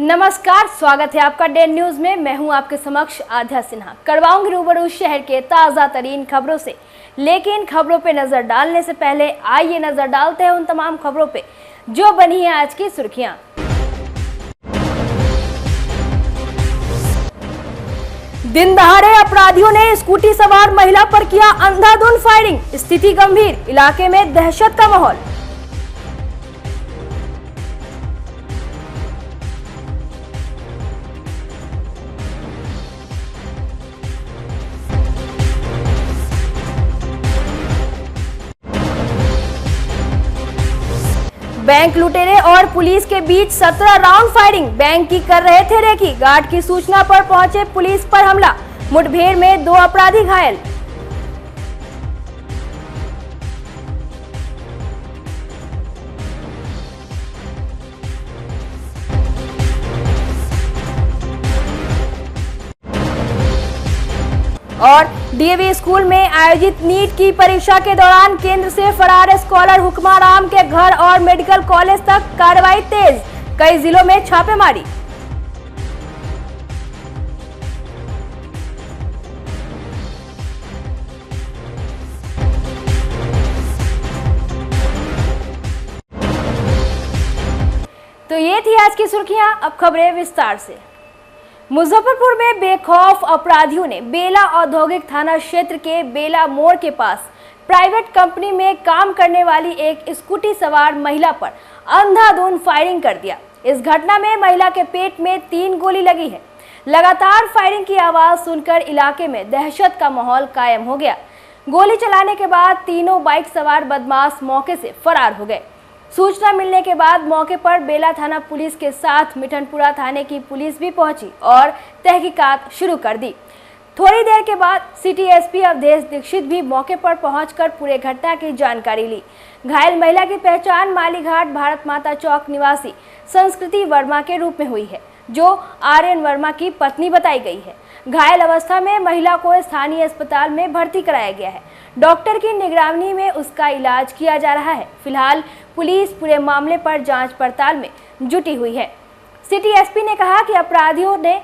नमस्कार, स्वागत है आपका डे न्यूज में। मैं हूं आपके समक्ष आध्या सिन्हा। करवाऊंगी रूबरू शहर के ताजा तरीन खबरों से, लेकिन खबरों पे नजर डालने से पहले आइए नजर डालते हैं उन तमाम खबरों पे जो बनी है आज की सुर्खियां। दिन दहाड़े अपराधियों ने स्कूटी सवार महिला पर किया अंधाधुंध फायरिंग, स्थिति गंभीर, इलाके में दहशत का माहौल। बैंक लुटेरे और पुलिस के बीच 17 राउंड फायरिंग, बैंक की कर रहे थे रेकी, गार्ड की सूचना पर पहुंचे पुलिस पर हमला, मुठभेड़ में 2 अपराधी घायल। और डीएवी स्कूल में आयोजित नीट की परीक्षा के दौरान केंद्र से फरार स्कॉलर हुक्माराम के घर और मेडिकल कॉलेज तक कार्रवाई तेज, कई जिलों में छापेमारी। तो ये थी आज की सुर्खियां, अब खबरें विस्तार से। मुजफ्फरपुर में बेखौफ अपराधियों ने बेला औद्योगिक थाना क्षेत्र के बेला मोड़ के पास प्राइवेट कंपनी में काम करने वाली एक स्कूटी सवार महिला पर अंधाधुंध फायरिंग कर दिया। इस घटना में महिला के पेट में 3 गोली लगी है। लगातार फायरिंग की आवाज सुनकर इलाके में दहशत का माहौल कायम हो गया। गोली चलाने के बाद तीनों बाइक सवार बदमाश मौके से फरार हो गए। सूचना मिलने के बाद मौके पर बेला थाना पुलिस के साथ मिठनपुरा थाने की पुलिस भी पहुंची और तहकीकात शुरू कर दी। थोड़ी देर के बाद सिटी एसपी अवधेश दीक्षित भी मौके पर पहुंचकर पूरे घटना की जानकारी ली। घायल महिला की पहचान मालीघाट भारत माता चौक निवासी संस्कृति वर्मा के रूप में हुई है, जो आर्यन वर्मा की पत्नी बताई गई है। घायल अवस्था में महिला को स्थानीय अस्पताल में भर्ती कराया गया है। डॉक्टर की निगरानी में उसका इलाज किया जा रहा है। फिलहाल पुलिस पूरे मामले पर जांच पड़ताल में जुटी हुई है। सिटी एसपी ने कहा कि अपराधियों ने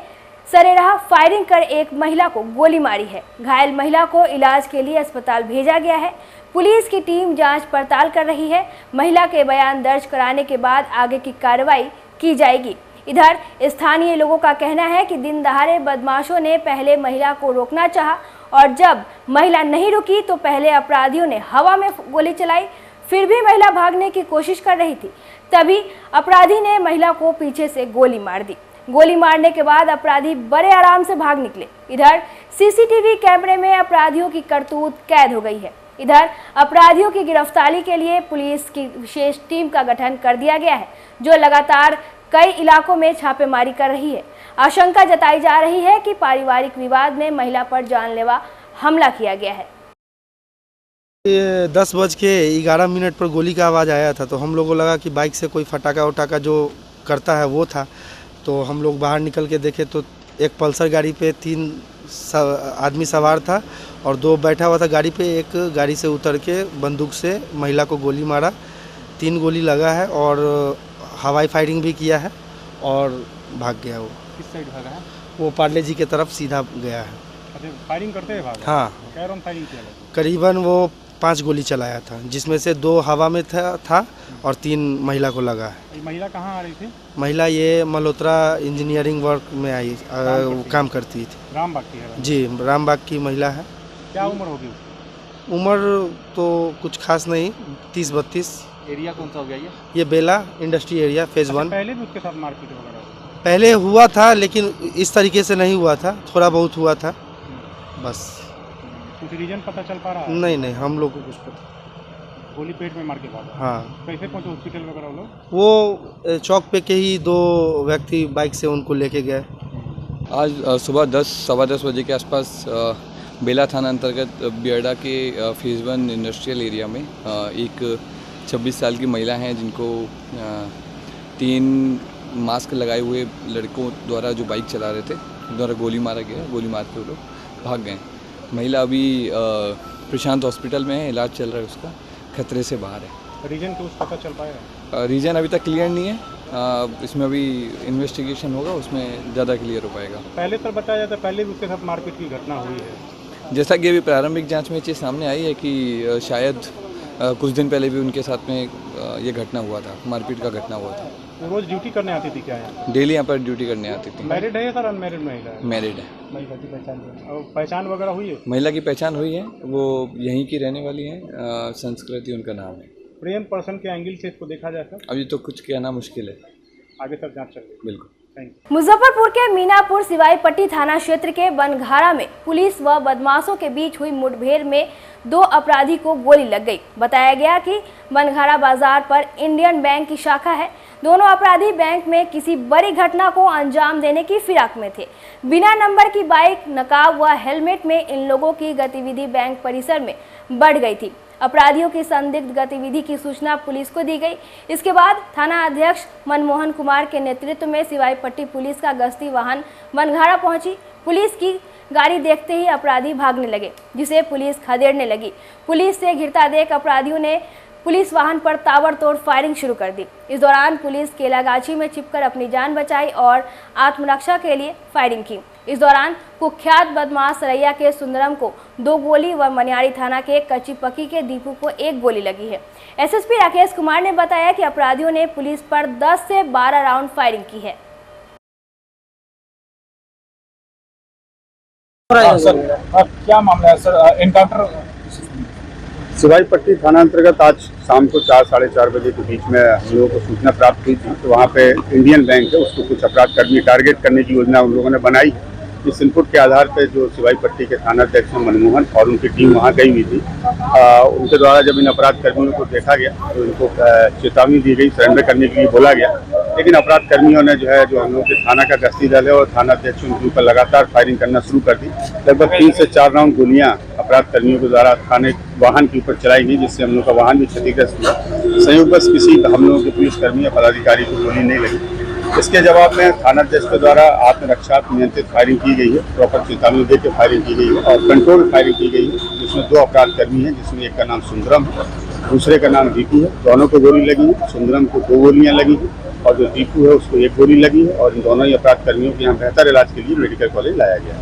सरेराह फायरिंग कर एक महिला को गोली मारी है। घायल महिला को इलाज के लिए अस्पताल भेजा गया है। पुलिस की टीम जांच पड़ताल कर रही है। महिला के बयान दर्ज कराने के बाद आगे की कार्रवाई की जाएगी। इधर स्थानीय लोगों का कहना है कि दिन दहाड़े बदमाशों ने पहले महिला को रोकना चाहा और जब महिला नहीं रुकी तो पहले अपराधियों ने हवा में गोली चलाई। फिर भी महिला भागने की कोशिश कर रही थी, तभी अपराधी ने महिला को पीछे से गोली मार दी। गोली मारने के बाद अपराधी बड़े आराम से भाग निकले। इधर सीसीटीवी कैमरे में अपराधियों की करतूत कैद हो गई है। इधर अपराधियों की गिरफ्तारी के लिए पुलिस की विशेष टीम का गठन कर दिया गया है, जो लगातार कई इलाकों में छापेमारी कर रही है। आशंका जताई जा रही है कि पारिवारिक विवाद में महिला पर जानलेवा हमला किया गया है। 10:11 पर गोली का आवाज़ आया था, तो हम लोगों को लगा कि बाइक से कोई फटाका उटाका जो करता है वो था। तो हम लोग बाहर निकल के देखे तो एक पल्सर गाड़ी पे 3 आदमी सवार था और 2 बैठा हुआ था गाड़ी पे। एक गाड़ी से उतर के बंदूक से महिला को गोली मारा। 3 गोली लगा है और हवाई फायरिंग भी किया है और भाग गया। वो किस साइड भागा है? वो पार्ले जी की तरफ सीधा गया है। अच्छा, फायरिंग करते हुए भागा? हाँ, क्या राउंड फायरिंग किया? करीबन वो 5 गोली चलाया था, जिसमें से 2 हवा में था और 3 महिला को लगा है। ये महिला कहाँ आ रही थी? महिला ये मल्होत्रा इंजीनियरिंग वर्क में आई काम करती थी। रामबाग की है? जी, रामबाग की महिला है। क्या उम्र होगी उसकी? उम्र तो कुछ खास नहीं, 30-32। एरिया कौन सा हो गया ये बेला इंडस्ट्री एरिया फेज 1। पहले भी उसके साथ मारपीट वगैरह पहले हुआ था, लेकिन इस तरीके से नहीं हुआ था, थोड़ा बहुत हुआ था बस। कुछ रीजन पता चल पा रहा है? नहीं, हम लोग को कुछ पता। गोली पेट में मार के भागा? हाँ। कैसे पहुंचे हॉस्पिटल वगैरह वो लोग? वो चौक पे के ही 2 व्यक्ति बाइक से उनको लेके गए। आज सुबह सवा 10 बजे के आसपास बेला थाना अंतर्गत बियडा के फेज़ 1 इंडस्ट्रियल एरिया में एक 26 साल की महिला हैं, जिनको 3 मास्क लगाए हुए लड़कों द्वारा जो बाइक चला रहे थे द्वारा गोली मारा गया। गोली मार के वो लोग भाग गए। महिला अभी प्रशांत हॉस्पिटल में है, इलाज चल रहा है उसका, खतरे से बाहर है। रीजन कुछ पता चल पाया? रीजन अभी तक क्लियर नहीं है, इसमें अभी इन्वेस्टिगेशन होगा, उसमें ज़्यादा क्लियर हो पाएगा। पहले तो बताया जाता है पहले भी उसके साथ मारपीट की घटना हुई है। जैसा कि अभी प्रारंभिक जांच में ये चीज़ सामने आई है कि शायद कुछ दिन पहले भी उनके साथ में ये घटना हुआ था, मारपीट का घटना हुआ था। वो रोज ड्यूटी करने आती थी क्या यहाँ? डेली यहाँ पर ड्यूटी करने आती थी। मैरिड है या सर अनमैरिड महिला है? मैरिड है। महिला की पहचान और पहचान वगैरह हुई है? महिला की पहचान हुई है, वो यहीं की रहने वाली है, संस्कृति उनका नाम है। प्रेम पर्सन के एंगल से इसको देखा जाए सर? अभी तो कुछ कहना मुश्किल है। आगे सर जांच चल रही है। बिल्कुल। Thank you. मुजफ्फरपुर के मीनापुर सिवाईपट्टी थाना क्षेत्र के बनघारा में पुलिस व बदमाशों के बीच हुई मुठभेड़ में 2 अपराधी को गोली लग गई। बताया गया कि बनघारा बाजार पर इंडियन बैंक की शाखा है। दोनों अपराधी बैंक में किसी बड़ी घटना को अंजाम देने की फिराक में थे। बिना नंबर की बाइक, नकाब व हेलमेट में इन लोगों की गतिविधि बैंक परिसर में बढ़ गई थी। अपराधियों की संदिग्ध गतिविधि की सूचना पुलिस को दी गई। इसके बाद थाना अध्यक्ष मनमोहन कुमार के नेतृत्व में सिवाईपट्टी पुलिस का गश्ती वाहन बनघारा पहुंची। पुलिस की गाड़ी देखते ही अपराधी भागने लगे, जिसे पुलिस खदेड़ने लगी। पुलिस से घिरता देख अपराधियों ने पुलिस वाहन पर ताबड़तोड़ फायरिंग शुरू कर दी। इस दौरान पुलिस केलागाछी में छिपकर अपनी जान बचाई और आत्मरक्षा के लिए फायरिंग की। इस दौरान कुख्यात बदमाश सरैया के सुंदरम को 2 गोली व मनियारी थाना के कच्ची पक्की के दीपू को 1 गोली लगी है। एसएसपी राकेश कुमार ने बताया कि अपराधियों ने पुलिस पर 10 से 12 राउंड फायरिंग की है। सर क्या मामला है सर? एनकाउंटर सिवाईपट्टी थाना अंतर्गत आज शाम को 4 साढ़े 4 बजे के बीच में हम लोगों को सूचना प्राप्त हुई थी। तो वहाँ पे इंडियन बैंक है, उसको कुछ अपराध कर्मी टारगेट करने की योजना उन लोगों ने बनाई। इस इनपुट के आधार पर जो सिवाईपट्टी के थाना अध्यक्ष मनमोहन और उनकी टीम वहाँ गई हुई थी। उनके द्वारा जब इन अपराध कर्मियों को देखा गया तो इनको चेतावनी दी गई, सरेंडर करने के लिए बोला गया। लेकिन अपराध कर्मियों ने जो हम लोग के थाना का गश्ती दल है और थाना अध्यक्ष उनके ऊपर लगातार फायरिंग करना शुरू कर दी। लगभग 3 से 4 राउंड गोलियां अपराध कर्मियों के द्वारा थाने वाहन के ऊपर चलाई गई, जिससे हम लोग का वाहन भी क्षतिग्रस्त हुआ। संयोगवश किसी हम लोगों के पुलिसकर्मी या पदाधिकारी को गोली नहीं लगी। इसके जवाब में थाना अध्यक्ष के द्वारा आत्मरक्षा नियंत्रित फायरिंग की गई है, प्रॉपर चेतावनी देकर फायरिंग की गई है और कंट्रोल फायरिंग की गई है, जिसमें 2 अपराध कर्मी हैं, जिसमें एक का नाम सुंदरम है, दूसरे का नाम दीपू है। दोनों को गोली लगी है। सुंदरम को 2 गोलियां लगी है और जो दीपू है उसको 1 गोली लगी है और इन दोनों ही अपराध कर्मियों को यहाँ बेहतर इलाज के लिए मेडिकल कॉलेज लाया गया।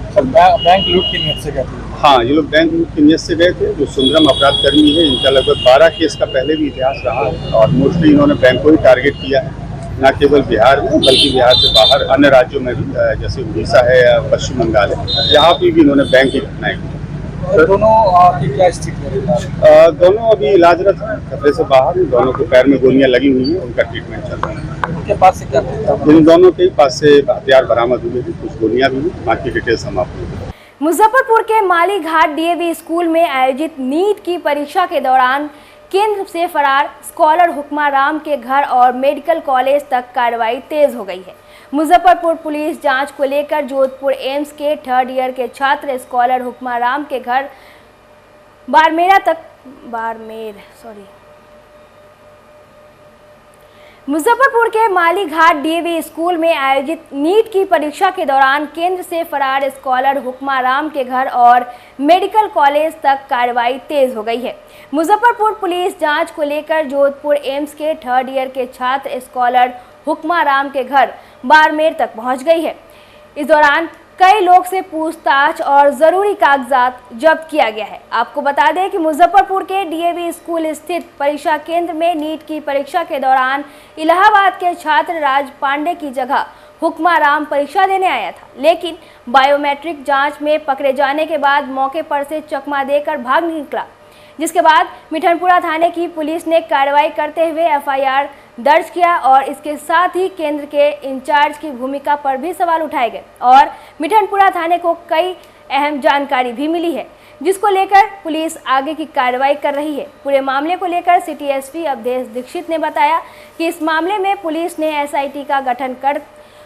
बैंक लूट की नीयत से गए थे? हाँ, ये लोग बैंक लूट की नीयत से गए थे। जो सुंदरम अपराध कर्मी है, इनका लगभग 12 केस का पहले भी इतिहास रहा है और मोस्टली इन्होंने बैंक को ही टारगेट किया है, न केवल बिहार में बल्कि बिहार से बाहर अन्य राज्यों में भी, जैसे उड़ीसा है या पश्चिम बंगाल है, यहाँ पे भी इन्होंने बैंक की घटनाएं की। दोनों की क्या स्थिति है? दोनों अभी इलाजरत हैं, खतरे से बाहर। दोनों को पैर में गोलियां लगी हुई हैं, उनका ट्रीटमेंट चल रहा है। उनके पास से क्या था? इन दोनों के पास से हथियार बरामद हुए हैं, कुछ गोलियां भी हैं, बाकी डिटेल्स हम आपको। मुजफ्फरपुर के माली घाट डीएवी स्कूल में आयोजित नीट की परीक्षा के दौरान केंद्र से फरार स्कॉलर हुक्मा राम के घर और मेडिकल कॉलेज तक कार्रवाई तेज हो गई है। मुजफ्फरपुर पुलिस जांच को लेकर जोधपुर एम्स के 3rd ईयर के छात्र स्कॉलर हुक्मा राम के घर मुजफ्फरपुर के माली घाट डीएवी स्कूल में आयोजित नीट की परीक्षा के दौरान केंद्र से फरार स्कॉलर हुक्मा राम के घर और मेडिकल कॉलेज तक कार्रवाई तेज हो गई है। मुजफ्फरपुर पुलिस जांच को लेकर जोधपुर एम्स के 3rd ईयर के छात्र स्कॉलर हुक्मा राम के घर बाड़मेर तक पहुंच गई है। इस दौरान कई लोग से पूछताछ और जरूरी कागजात जब्त किया गया है। आपको बता दें कि मुजफ्फरपुर के डीएवी स्कूल स्थित परीक्षा केंद्र में नीट की परीक्षा के दौरान इलाहाबाद के छात्र राज पांडे की जगह हुक्मा राम परीक्षा देने आया था, लेकिन बायोमेट्रिक जांच में पकड़े जाने के बाद मौके पर से चकमा देकर भाग निकला, जिसके बाद मिठनपुरा थाने की पुलिस ने कार्रवाई करते हुए एफआईआर दर्ज किया और इसके साथ ही केंद्र के इंचार्ज की भूमिका पर भी सवाल उठाए गए और मिठनपुरा थाने को कई अहम जानकारी भी मिली है, जिसको लेकर पुलिस आगे की कार्रवाई कर रही है। पूरे मामले को लेकर सिटी एसपी अवधेश दीक्षित ने बताया कि इस मामले में पुलिस ने एसआईटी का गठन कर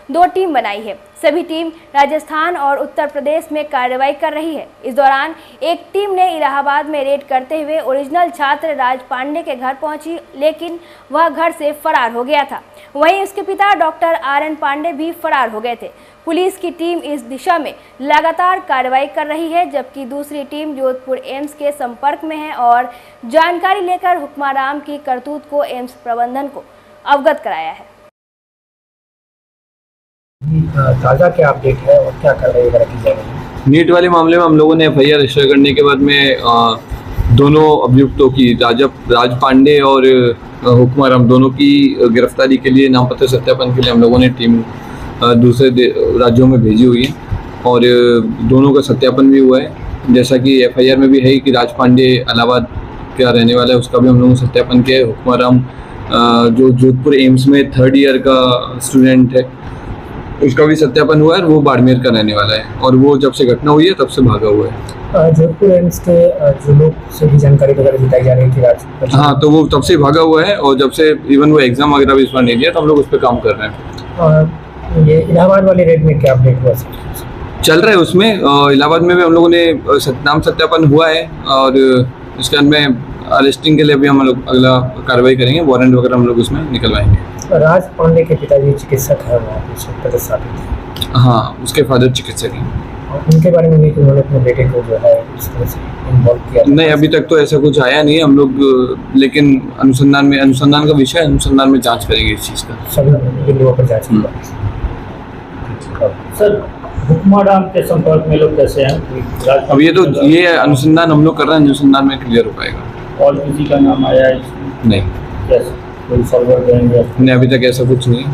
2 टीम बनाई है। सभी टीम राजस्थान और उत्तर प्रदेश में कार्रवाई कर रही है। इस दौरान एक टीम ने इलाहाबाद में रेड करते हुए ओरिजिनल छात्र राज पांडे के घर पहुंची, लेकिन वह घर से फरार हो गया था। वहीं उसके पिता डॉक्टर RN पांडे भी फरार हो गए थे। पुलिस की टीम इस दिशा में लगातार कार्रवाई कर रही है, जबकि दूसरी टीम जोधपुर एम्स के संपर्क में है और जानकारी लेकर हुक्माराम की करतूत को एम्स प्रबंधन को अवगत कराया है। ताज़ा क्या अपडेट है और क्या कार्रवाई की जा रही है? नीट वाले मामले में हम लोगों ने FIR रजिस्टर करने के बाद में दोनों अभियुक्तों की राज पांडे और हुक्माराम दोनों की गिरफ्तारी के लिए नामपत्र सत्यापन के लिए हम लोगों ने टीम दूसरे राज्यों में भेजी हुई है और दोनों का सत्यापन भी हुआ है। जैसा कि FIR में भी है कि राज पांडे इलाहाबाद का रहने वाला है, उसका भी हम लोगों ने सत्यापन किया है। हुक्माराम जो जोधपुर एम्स में 3rd ईयर का स्टूडेंट है, उसका भी सत्यापन हुआ है और वो बाड़मेर का रहने वाला है और वो जब से घटना हुई है तब से भागा हुआ है। जोधपुर एम्स के जो लोग से भी जानकारी वगैरह जुटाई जा रही थी राज। हाँ, तो वो तब से भागा हुआ है और जब से इवन वो एग्जाम वगैरह भी इस बार नहीं दिया, तो हम लोग उस पर काम कर रहे हैं। और ये इलाहाबाद वाले रेड में क्या अपडेट हुआ चल रहा है? उसमें इलाहाबाद में भी हम लोगों ने नाम सत्यापन हुआ है और इसके अंदर में अरेस्टिंग के लिए भी हम लोग अगला कार्रवाई करेंगे, वारंट वगैरह हम लोग उसमें निकलवाएंगे। राज पांडे के पिताजी चिकित्सक है, वहाँ पे प्रतिष्ठापित है। हाँ, उसके फादर चिकित्सक हैं। उनके बारे में भी कि उन्होंने अपने बेटे को जो है इस तरह से इन्वॉल्व किया? नहीं, अभी तक तो ऐसा कुछ आया नहीं है। हम लोग लेकिन अनुसंधान का विषय, अनुसंधान में जांच करेंगे इस चीज़ का। सभी बिंदुओं पर जांच की। सर, हुक्माराम के संपर्क में लोग कैसे हैं? अब ये अनुसंधान हम लोग कर रहे हैं, अनुसंधान में क्लियर हो पाएगा। और किसी का नाम आया है इसमें? नहीं, कैसे कोई फॉरवर्ड करेंगे? नहीं, अभी तक ऐसा कुछ नहीं।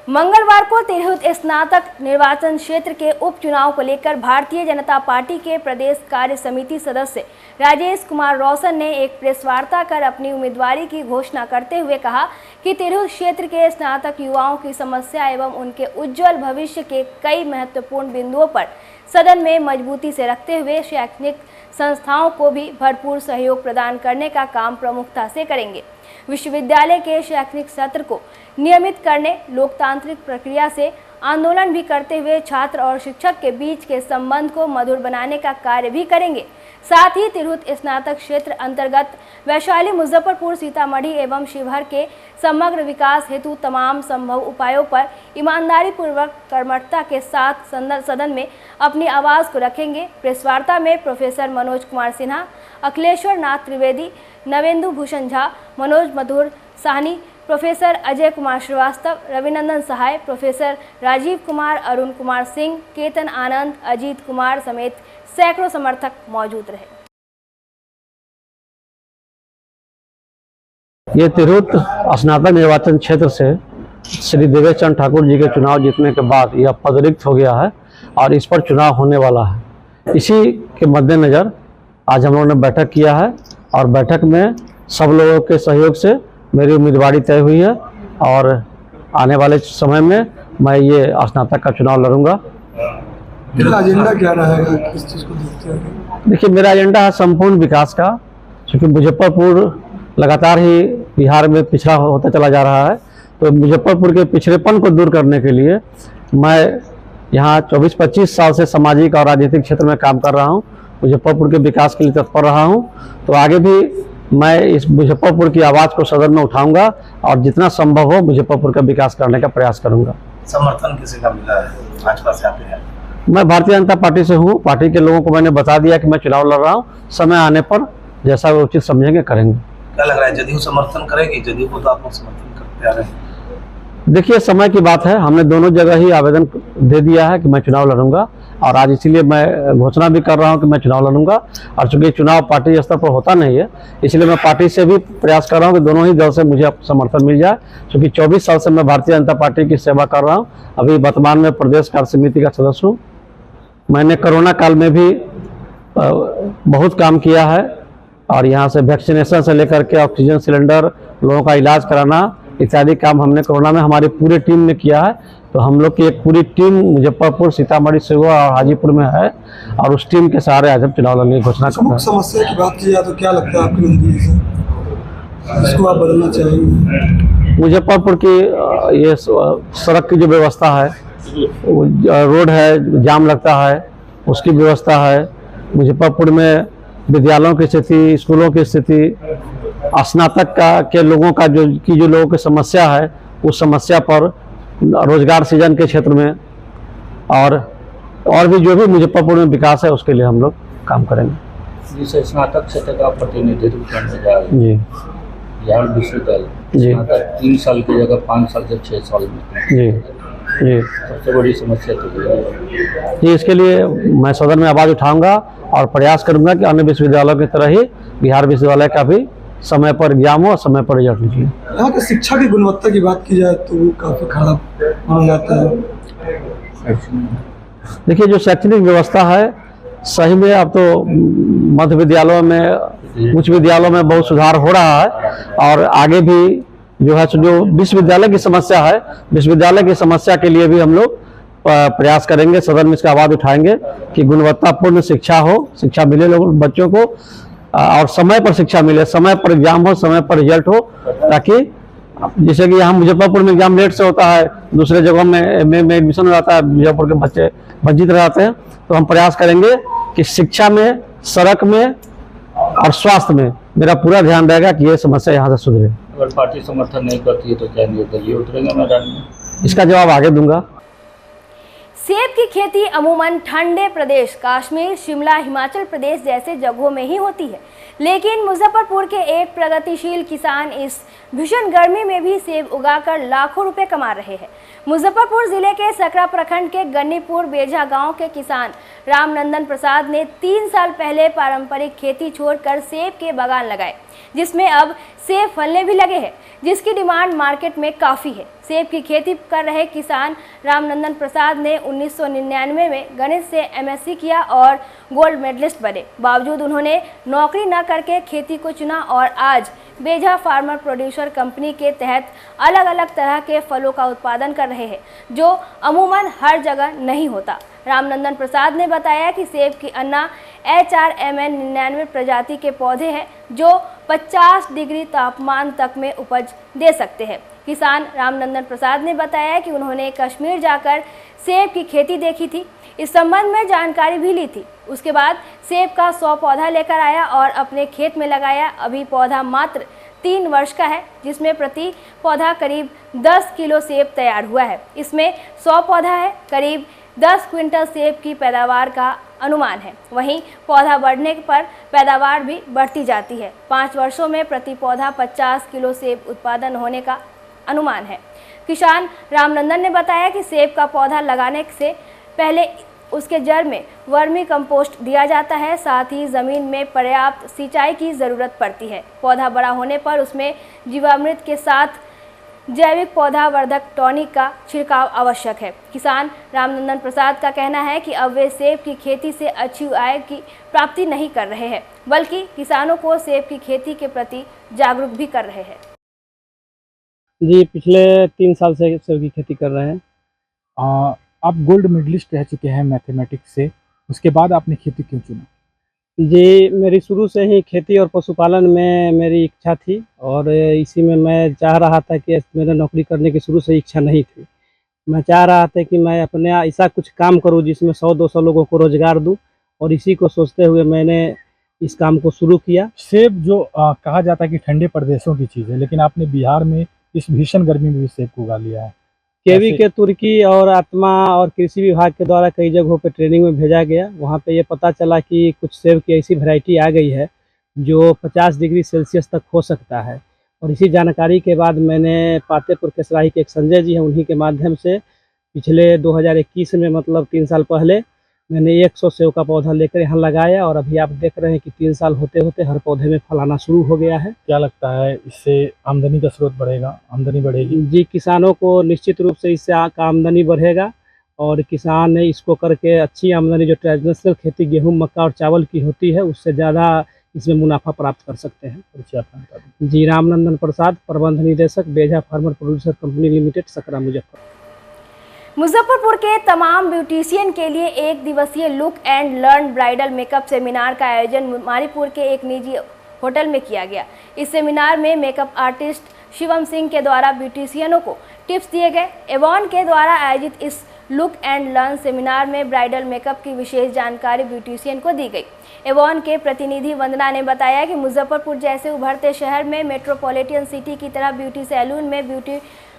मंगलवार को तिरहुत स्नातक निर्वाचन क्षेत्र के उपचुनाव को लेकर भारतीय जनता पार्टी के प्रदेश कार्य समिति सदस्य राजेश कुमार रोशन ने एक प्रेस वार्ता कर अपनी उम्मीदवारी की घोषणा करते हुए कहा कि तिरहुत क्षेत्र के स्नातक युवाओं की समस्या एवं उनके उज्जवल भविष्य के कई महत्वपूर्ण बिंदुओं पर सदन में मजबूती से रखते हुए शैक्षणिक संस्थाओं को भी भरपूर सहयोग प्रदान करने का काम प्रमुखता से करेंगे। विश्वविद्यालय के शैक्षणिक सत्र को नियमित करने, लोकतांत्रिक प्रक्रिया से आंदोलन भी करते हुए छात्र और शिक्षक के बीच के संबंध को मधुर बनाने का कार्य भी करेंगे। साथ ही तिरहुत स्नातक क्षेत्र अंतर्गत वैशाली, मुजफ्फरपुर, सीतामढ़ी एवं शिवहर के समग्र विकास हेतु तमाम संभव उपायों पर ईमानदारी पूर्वक कर्मठता के साथ सदन में अपनी आवाज़ को रखेंगे। प्रेस वार्ता में प्रोफेसर मनोज कुमार सिन्हा, अखिलेश्वर नाथ त्रिवेदी, नवेंदु भूषण झा, मनोज मधुर साहनी, प्रोफेसर अजय कुमार श्रीवास्तव, रविनंदन सहाय, प्रोफेसर राजीव कुमार, अरुण कुमार सिंह, केतन आनंद, अजीत कुमार समेत सैकड़ों समर्थक मौजूद रहे। ये तिरहुत स्नातक निर्वाचन क्षेत्र से श्री देवेश चंद्र ठाकुर जी के चुनाव जीतने के बाद यह पद रिक्त हो गया है और इस पर चुनाव होने वाला है। इसी के मद्देनज़र आज हम लोगों ने बैठक किया है और बैठक में सब लोगों के सहयोग से मेरी उम्मीदवारी तय हुई है और आने वाले समय में मैं ये स्नातक का चुनाव लड़ूंगा। मेरा एजेंडा क्या रहेगा, किस चीज़ को देखते हैं? देखिए, मेरा एजेंडा है संपूर्ण विकास का, क्योंकि मुजफ्फरपुर लगातार ही बिहार में पिछड़ा होता चला जा रहा है। तो मुजफ्फरपुर के पिछड़ेपन को दूर करने के लिए मैं यहाँ 24-25 साल से सामाजिक और राजनीतिक क्षेत्र में काम कर रहा हूँ। मुजफ्फरपुर के विकास के लिए तत्पर रहा हूँ। तो आगे भी मैं इस मुजफ्फरपुर की आवाज़ को सदन में उठाऊंगा और जितना संभव हो मुजफ्फरपुर का विकास करने का प्रयास करूंगा। समर्थन किसी का मिला है? भाजपा से आते हैं? मैं भारतीय जनता पार्टी से हूँ। पार्टी के लोगों को मैंने बता दिया कि मैं चुनाव लड़ रहा हूँ। समय आने पर जैसा वो उचित समझेंगे करेंगे। क्या लग रहा है, जदयू समर्थन करेगी? जदयू को तो आप लोग समर्थन करते आ रहे हैं। देखिए, समय की बात है। हमने दोनों जगह ही आवेदन दे दिया है कि मैं चुनाव लड़ूंगा और आज इसीलिए मैं घोषणा भी कर रहा हूं कि मैं चुनाव लड़ूंगा। और चूंकि चुनाव पार्टी स्तर पर होता नहीं है, इसलिए मैं पार्टी से भी प्रयास कर रहा हूं कि दोनों ही दल से मुझे समर्थन मिल जाए। क्योंकि 24 साल से मैं भारतीय जनता पार्टी की सेवा कर रहा हूँ। अभी वर्तमान में प्रदेश कार्य समिति का सदस्य हूँ। मैंने कोरोना काल में भी बहुत काम किया है और यहाँ से वैक्सीनेशन से लेकर के ऑक्सीजन सिलेंडर, लोगों का इलाज कराना इत्यादि काम हमने कोरोना में हमारी पूरी टीम ने किया है। तो हम लोग की एक पूरी टीम मुजफ्फरपुर, सीतामढ़ी, शिवहर और हाजीपुर में है और उस टीम के सहारे आज हम चुनाव लड़ने की घोषणा कर रहे हैं। समस्या की बात की जाए तो क्या लगता है आपके नजरिए से इसको आप बदलना चाहेंगे? मुजफ्फरपुर की ये सड़क की जो व्यवस्था है, रोड है, जाम लगता है, उसकी व्यवस्था है। मुजफ्फरपुर में विद्यालयों की स्थिति, स्कूलों की स्थिति, स्नातक के लोगों का जो लोगों की समस्या है, उस समस्या पर रोजगार सृजन के क्षेत्र में और भी जो भी मुजफ्फरपुर में विकास है उसके लिए हम लोग काम करेंगे। जिसे स्नातक क्षेत्र का प्रतिनिधित्व करने जा रहे हैं जी बिहार विश्वविद्यालय, जी। स्नातक 3 साल की जगह 5 साल से 6 साल में। जी जी सबसे बड़ी समस्या तो ये है। जी, इसके लिए मैं सदन में आवाज़ उठाऊंगा और प्रयास करूंगा कि अन्य विश्वविद्यालयों की तरह ही बिहार विश्वविद्यालय का भी समय पर एग्जाम हो और समय पर रिजल्ट निकले। यहाँ की शिक्षा की गुणवत्ता की बात की जाए तो वो काफ़ी खराब माना जाता है। देखिए, जो शैक्षणिक व्यवस्था है सही में अब तो मध्य विद्यालयों में, उच्च विद्यालयों में बहुत सुधार हो रहा है और आगे भी जो है जो विश्वविद्यालय की समस्या है, विश्वविद्यालय की समस्या के लिए भी हम लोग प्रयास करेंगे, सदन में इसका आवाज़ उठाएंगे कि गुणवत्तापूर्ण शिक्षा हो, शिक्षा मिले लोगों बच्चों को और समय पर शिक्षा मिले, समय पर एग्जाम हो, समय पर रिजल्ट हो, ताकि जैसे कि यहाँ मुजफ्फरपुर में एग्जाम लेट से होता है, दूसरे जगहों में एडमिशन हो जाता है, मुजफ्फरपुर के बच्चे वंचित रह जाते हैं। तो हम प्रयास करेंगे कि शिक्षा में, सड़क में और स्वास्थ्य में मेरा पूरा ध्यान रहेगा कि ये समस्या यहाँ से सुधरे। अगर पार्टी समर्थन नहीं करती है तो क्या निर्दलीय उतरेंगे मैदान में? इसका जवाब आगे दूंगा। सेब की खेती अमूमन ठंडे प्रदेश कश्मीर, शिमला, हिमाचल प्रदेश जैसे जगहों में ही होती है, लेकिन मुजफ्फरपुर के एक प्रगतिशील किसान इस भीषण गर्मी में भी सेब उगाकर लाखों रुपए कमा रहे हैं। मुजफ्फरपुर जिले के सकरा प्रखंड के गन्नीपुर बेझा गांव के किसान रामनंदन प्रसाद ने 3 साल पहले पारंपरिक खेती छोड़कर सेब के बागान लगाए, जिसमें अब सेब फलने भी लगे हैं, जिसकी डिमांड मार्केट में काफ़ी है। सेब की खेती कर रहे किसान रामनंदन प्रसाद ने 1999 में गणित से एमएससी किया और गोल्ड मेडलिस्ट बने। बावजूद उन्होंने नौकरी न करके खेती को चुना और आज बेझा फार्मर प्रोड्यूसर कंपनी के तहत अलग अलग तरह के फलों का उत्पादन कर रहे हैं, जो अमूमन हर जगह नहीं होता। रामनंदन प्रसाद ने बताया कि सेब की अन्ना HRMN 99 प्रजाति के पौधे हैं जो 50 डिग्री तापमान तक में उपज दे सकते हैं। किसान रामनंदन प्रसाद ने बताया कि उन्होंने कश्मीर जाकर सेब की खेती देखी थी, इस संबंध में जानकारी भी ली थी। उसके बाद सेब का 100 पौधा लेकर आया और अपने खेत में लगाया। अभी पौधा मात्र 3 वर्ष का है, जिसमें प्रति पौधा करीब 10 किलो सेब तैयार हुआ है। इसमें 100 पौधा है, करीब 10 क्विंटल सेब की पैदावार का अनुमान है। वहीं पौधा बढ़ने पर पैदावार भी बढ़ती जाती है। 5 वर्षों में प्रति पौधा 50 किलो सेब उत्पादन होने का अनुमान है। किसान रामनंदन ने बताया कि सेब का पौधा लगाने से पहले उसके जड़ में वर्मी कंपोस्ट दिया जाता है, साथ ही ज़मीन में पर्याप्त सिंचाई की ज़रूरत पड़ती है। पौधा बड़ा होने पर उसमें जीवामृत के साथ जैविक पौधावर्धक टॉनिक का छिड़काव आवश्यक है। किसान रामनंदन प्रसाद का कहना है कि अब वे सेब की खेती से अच्छी आय की प्राप्ति नहीं कर रहे हैं, बल्कि किसानों को सेब की खेती के प्रति जागरूक भी कर रहे हैं। जी, पिछले 3 साल से सेब की खेती कर रहे हैं। आप गोल्ड मेडलिस्ट रह चुके हैं मैथमेटिक्स से, उसके बाद आपने खेती क्यों चुना? जी, मेरी शुरू से ही खेती और पशुपालन में मेरी इच्छा थी और इसी में मैं चाह रहा था कि मेरे नौकरी करने की शुरू से इच्छा नहीं थी। मैं चाह रहा था कि मैं अपने ऐसा कुछ काम करूं जिसमें 100-200 लोगों को रोज़गार दूं और इसी को सोचते हुए मैंने इस काम को शुरू किया। सेब जो कहा जाता है कि ठंडे प्रदेशों की चीज़ है, लेकिन आपने बिहार में इस भीषण गर्मी में भी सेब को उगा लिया है। केवी के तुर्की और आत्मा और कृषि विभाग के द्वारा कई जगहों पे ट्रेनिंग में भेजा गया। वहाँ पे ये पता चला कि कुछ सेब की ऐसी वैरायटी आ गई है जो 50 डिग्री सेल्सियस तक हो सकता है और इसी जानकारी के बाद मैंने पातेपुर के सराही के एक संजय जी हैं, उन्हीं के माध्यम से पिछले 2021 में मतलब 3 साल पहले मैंने 100 सेब का पौधा लेकर यहाँ लगाया और अभी आप देख रहे हैं कि 3 साल होते होते हर पौधे में फल आना शुरू हो गया है। क्या लगता है इससे आमदनी का स्रोत बढ़ेगा, आमदनी बढ़ेगी? जी, किसानों को निश्चित रूप से इससे आमदनी बढ़ेगा और किसान इसको करके अच्छी आमदनी जो ट्रेडिशनल खेती गेहूं, मक्का और चावल की होती है उससे ज़्यादा इसमें मुनाफा प्राप्त कर सकते हैं। जी, रामनंदन प्रसाद, प्रबंध निदेशक, Bejha farmer producer company limited, Sakra, Muzaffarpur. Muzaffarpur के तमाम ब्यूटिशियन के लिए 1 दिवसीय look and learn bridal makeup seminar का आयोजन मारीपुर के एक निजी होटल में किया गया। इस सेमिनार में मेकअप आर्टिस्ट शिवम सिंह के द्वारा ब्यूटिशियनों को टिप्स दिए गए। एवॉन के द्वारा आयोजित इस लुक एंड लर्न सेमिनार में ब्राइडल मेकअप की विशेष जानकारी ब्यूटिशियन को दी गई। एवॉन के प्रतिनिधि वंदना ने बताया कि मुजफ्फरपुर जैसे उभरते शहर में मेट्रोपॉलिटन सिटी की तरह ब्यूटी सैलून में ब्यूटी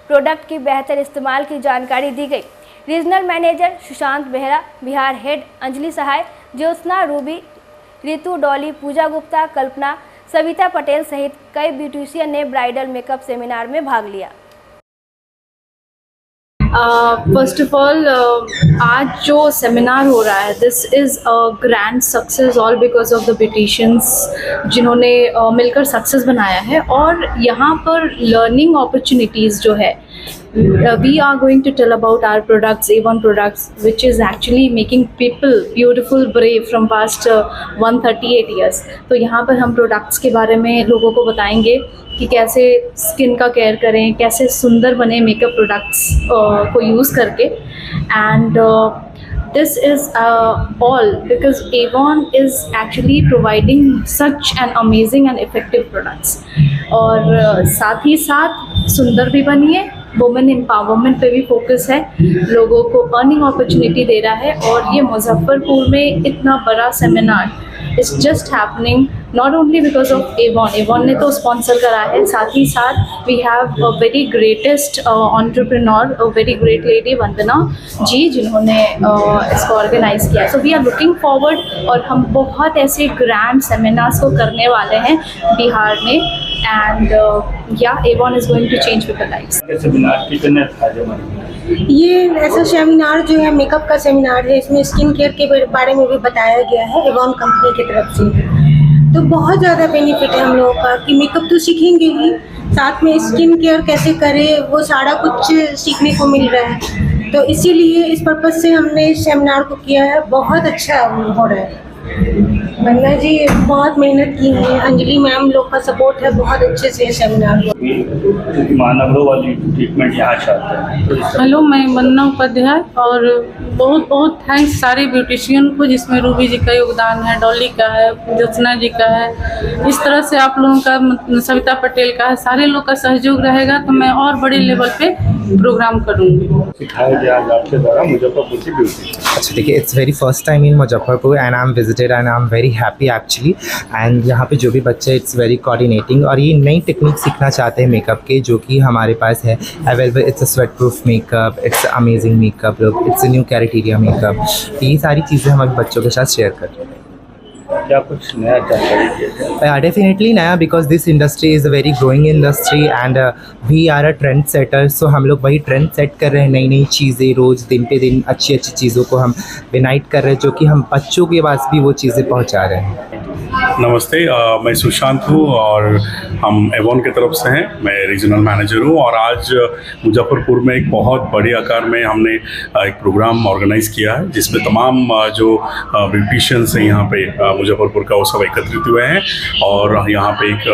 प्रोडक्ट की बेहतर इस्तेमाल की जानकारी दी गई। Regional manager Sushant Behera, Bihar head Anjali Sahay, Jyotsna, Ruby, Ritu, Dolly, Puja Gupta, Kalpana, Savita Patel सहित कई ब्यूटिशियन ने ब्राइडल मेकअप सेमिनार में भाग लिया। फर्स्ट ऑफ ऑल आज जो सेमिनार हो रहा है, this is a grand success all because of the beauticians जिन्होंने मिलकर सक्सेस बनाया है। और यहाँ पर लर्निंग अपॉर्चुनिटीज़ जो है, we are going to tell about our products, A1 products, which is actually making people beautiful, brave from past 138 years. तो यहाँ पर हम प्रोडक्ट्स के बारे में लोगों को बताएंगे कि कैसे स्किन का केयर करें, कैसे सुंदर बने मेकअप प्रोडक्ट्स को यूज़ करके। And this is all because Avon is actually providing such an amazing and effective products. और साथ ही साथ सुंदर भी बनिए, वुमेन एम्पावरमेंट पे भी फोकस है, लोगों को अर्निंग अपॉर्चुनिटी दे रहा है। और ये मुजफ्फरपुर में इतना बड़ा seminar it's just happening not only because of Avon. Avon ने तो स्पॉन्सर करा है, साथ ही साथ we have a very greatest entrepreneur, a very great lady Vandana ji, जिन्होंने इसको ऑर्गेनाइज किया। So we are looking forward और हम बहुत ऐसे ग्रैंड सेमिनार्स को करने वाले हैं बिहार में। एंड या Avon is going to change people lives. ये ऐसा सेमिनार जो है मेकअप का सेमिनार है, इसमें स्किन केयर के बारे में भी बताया गया है एवॉन कंपनी की तरफ से। तो बहुत ज़्यादा बेनिफिट है हम लोगों का कि मेकअप तो सीखेंगे ही, साथ में स्किन केयर कैसे करें वो सारा कुछ सीखने को मिल रहा है। तो इसीलिए इस पर्पज़ से हमने इस सेमिनार को किया है। बहुत अच्छा हो रहा है। वंदना जी बहुत मेहनत की है, अंजलि मैम लोग का सपोर्ट है, बहुत अच्छे से सेमिनार महानगरों वाली ट्रीटमेंट यहाँ चाहते हैं। हेलो, मैं वंदना उपाध्याय और बहुत बहुत थैंक्स सारे ब्यूटिशियन को, जिसमें रूबी जी का योगदान है, डॉली का है, ज्योत्सना जी का है, इस तरह से आप लोगों का, सविता पटेल का है, सारे लोग का सहयोग रहेगा तो मैं और बड़े लेवल पे प्रोग्राम करूँगी। सिखाया गया आपके द्वारा मुजफ्फरपुर की ब्यूटी। अच्छा, देखिए, it's very first time in Muzaffarpur and I am visited and I am very happy actually. And यहाँ पे जो भी बच्चे, इट्स वेरी कोऑर्डिनेटिंग और ये नई टेक्निक सीखना चाहते हैं मेकअप के, जो कि हमारे पास है available. It's a sweat proof makeup, it's amazing makeup look, it's a new criteria makeup. तो ये सारी चीज़ें हम अभी बच्चों के साथ शेयर कर रहे हैं। क्या कुछ नया जानकारी? डेफिनेटली नया, because this industry is a very growing industry and we are a trendsetter. सो हम लोग वही ट्रेंड सेट कर रहे हैं, नई नई चीज़ें रोज़ दिन पे दिन अच्छी अच्छी चीज़ों को हम यूनाइट कर रहे हैं, जो कि हम बच्चों के पास भी वो चीज़ें पहुंचा रहे हैं। नमस्ते, मैं सुशांत हूँ और हम एवॉन की तरफ से हैं। मैं रीजनल मैनेजर हूँ और आज मुजफ्फरपुर में एक बहुत बड़े आकार में हमने एक प्रोग्राम ऑर्गेनाइज़ किया है, जिसमें तमाम जो ब्यूटिशियंस हैं यहाँ पे मुजफ्फरपुर का, वो सब एकत्रित हुए हैं। और यहाँ पे एक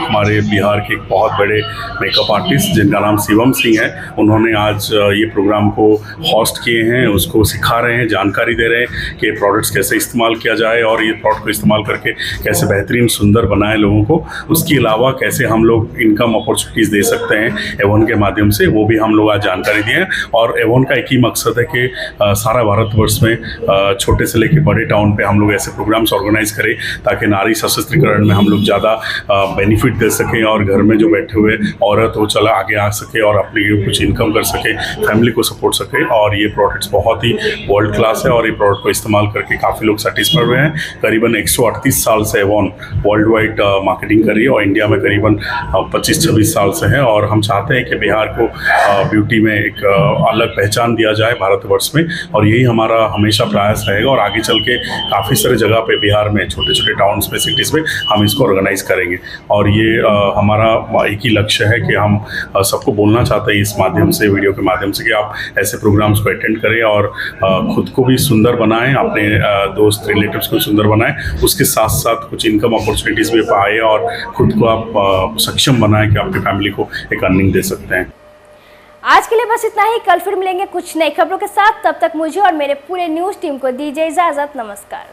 हमारे बिहार के एक बहुत बड़े मेकअप आर्टिस्ट जिनका नाम शिवम सिंह है, उन्होंने आज ये प्रोग्राम को होस्ट किए हैं, उसको सिखा रहे हैं, जानकारी दे रहे हैं कि प्रोडक्ट्स कैसे इस्तेमाल किया जाए और ये प्रोडक्ट को इस्तेमाल करके कैसे बेहतरीन सुंदर बनाए लोगों को। उसके अलावा कैसे हम लोग इनकम अपॉर्चुनिटीज़ दे सकते हैं एवॉन के माध्यम से, वो भी हम लोग आज जानकारी दिए हैं। और एवॉन का एक ही मकसद है कि सारा भारतवर्ष में छोटे से लेकर बड़े टाउन पे हम लोग ऐसे प्रोग्राम्स ऑर्गेनाइज करें, ताकि नारी सशक्तिकरण में हम लोग ज़्यादा बेनिफिट दे सकें और घर में जो बैठे हुए औरत हो चला आगे आ सके और अपने कुछ इनकम कर सके, फैमिली को सपोर्ट सके। और ये प्रोडक्ट्स बहुत ही वर्ल्ड क्लास है और ये प्रोडक्ट को इस्तेमाल करके काफ़ी लोग सेटिस्फाइड हुए हैं। करीबन 138 साल से एवॉन वर्ल्ड वाइड मार्केटिंग कर रही है और इंडिया में करीबन 25-26 साल से है। और हम चाहते हैं कि बिहार को ब्यूटी में एक अलग पहचान दिया जाए भारतवर्ष में, और यही हमारा हमेशा प्रयास रहेगा। और आगे चल के काफ़ी सारे जगह पे बिहार में छोटे छोटे टाउन्स में, सिटीज़ में हम इसको ऑर्गेनाइज करेंगे। और ये हमारा एक ही लक्ष्य है कि हम सबको बोलना चाहते हैं इस माध्यम से, वीडियो के माध्यम से, कि आप ऐसे प्रोग्राम्स को अटेंड करें और खुद को भी सुंदर बनाएं, अपने दोस्त रिलेटिव्स को सुंदर बनाएं, उसके साथ साथ कुछ इनकम अपॉर्चुनिटीज़ भी पाए और खुद को आप सक्षम बनाएं कि अपनी फैमिली को एक अर्निंग दे सकते हैं। आज के लिए बस इतना ही। कल फिर मिलेंगे कुछ नई खबरों के साथ। तब तक मुझे और मेरे पूरे न्यूज़ टीम को दीजिए इजाज़त। नमस्कार।